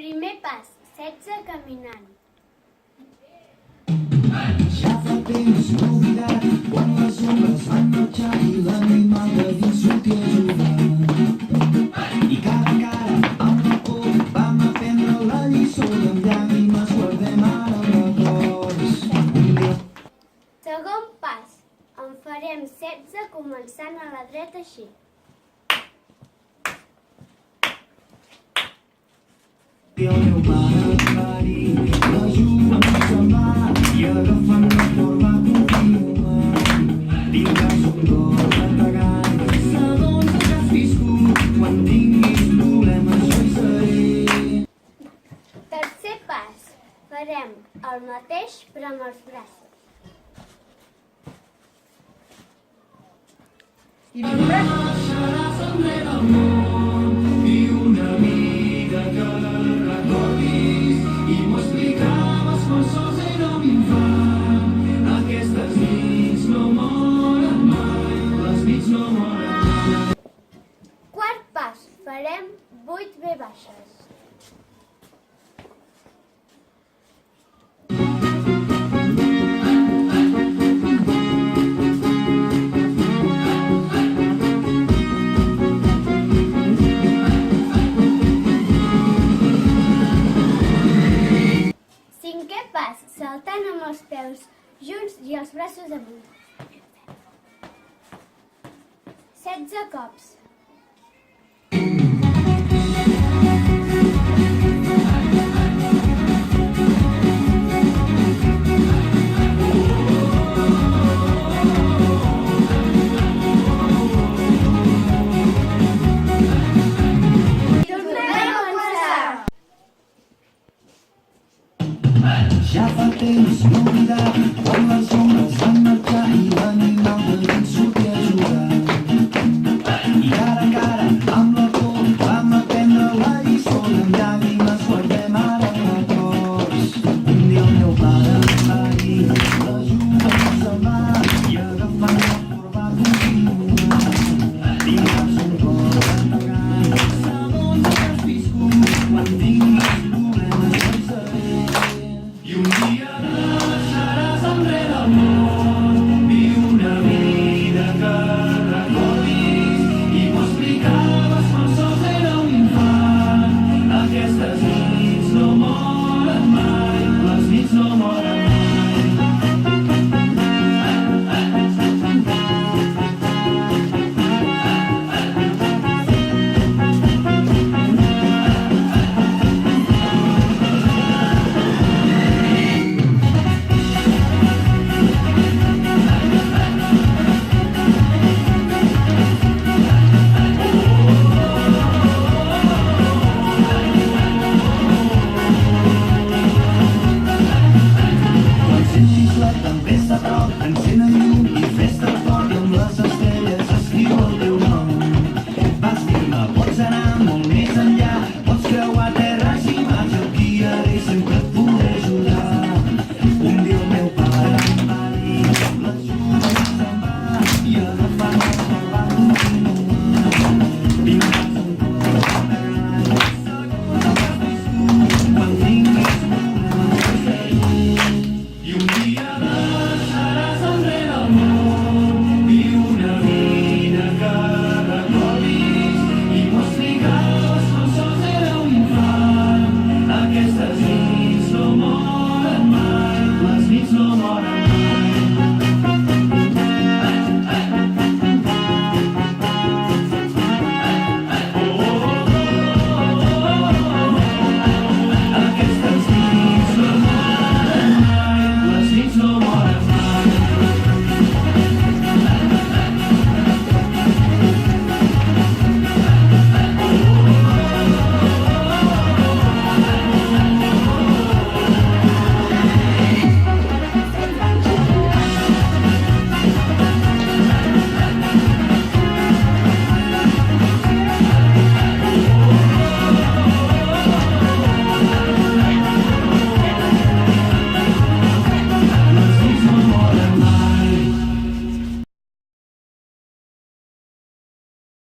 Primer pas, 16 caminant. Ja fa temps d'oblidar quan les ombres van marxar i l'animal de dins sortia a jugar. I cara a cara amb la por vam aprendre la lliçó i amb llàgrimes guardem ara els records. Segon pas, en farem 16 començant a la dreta així. I el meu pare em va dir la juguen a mà i agafant la corba continuant. Tindràs un cor bategant segons el que has viscut. Quan tinguis problemes jo hi seré. Tercer pas, farem el mateix però amb els braços. Seràs el rei del món i una amiga que recordis i m'ho explicaves quan sols érem infant. Aquestes nits no moren mai, les nits no moren mai. Quart pas, farem 8 V baixes. Cinquè pas, saltant amb els peus junts i els braços amunt. 16 cops. Ja fa temps no